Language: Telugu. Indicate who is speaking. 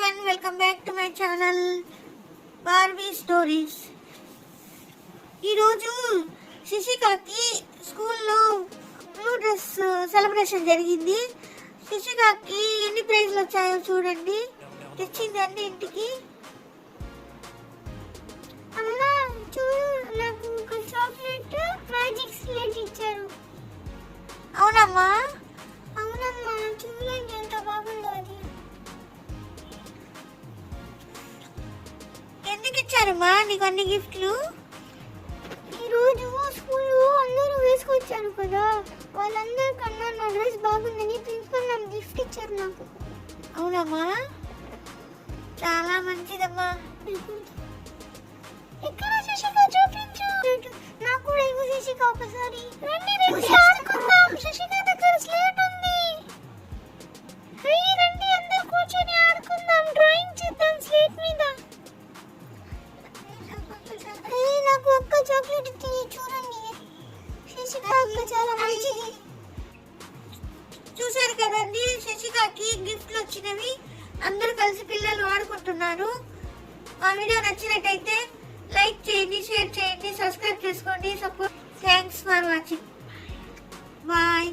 Speaker 1: everyone, welcome back to my channel Barbie Stories. ఈరోజు శిశికాకి స్కూల్లో బ్లూ డ్రెస్ సెలబ్రేషన్ జరిగింది. శిశికాకి ఎన్ని ప్రైజ్లు వచ్చాయో చూడండి. తెచ్చింది అన్ని ఇంటికి.
Speaker 2: అమ్మా చూడు, నాకు ఒక చాక్లెట్ మ్యాజిక్ స్లేట్ ఇచ్చారు.
Speaker 1: అవునమ్మా,
Speaker 2: అవునమ్మా, చూడండి ఎంత బాగుందో అది.
Speaker 1: ఎందుకు ఇచ్చారమ్మా నీకు అన్ని గిఫ్ట్లు?
Speaker 2: ఈరోజు స్కూల్లో అందరూ వేసుకొచ్చారు కదా, వాళ్ళందరికన్నా నా డ్రెస్ బాగుందని ప్రిన్సిపల్ నాకు గిఫ్ట్ ఇచ్చారు నాకు.
Speaker 1: అవునమ్మా, చాలా మంచిదమ్మా.
Speaker 2: ఎక్కడ శశిక చూపించు. నాకు కూడా ఇవ్వు శశిక ఒకసారి. రండి రండి ఆడుకుందాం. శశిక దగ్గర స్లేట్ ఉంది. రండి అందరూ కూర్చొని ఆడుకుందాం, డ్రాయింగ్ చేద్దాం స్లేట్ మీద. నాకు ఒక్క చాక్లెట్ చూడండి. శశిక అక్క చాలా మంచిది.
Speaker 1: చూసారు కదండి, శశికాకి గిఫ్ట్లు వచ్చినవి. అందరూ కలిసి పిల్లలు ఆడుకుంటున్నారు. మా వీడియో నచ్చినట్టయితే లైక్ చేయండి, షేర్ చేయండి, సబ్స్క్రైబ్ చేసుకోండి. Support. Thanks for watching. Bye.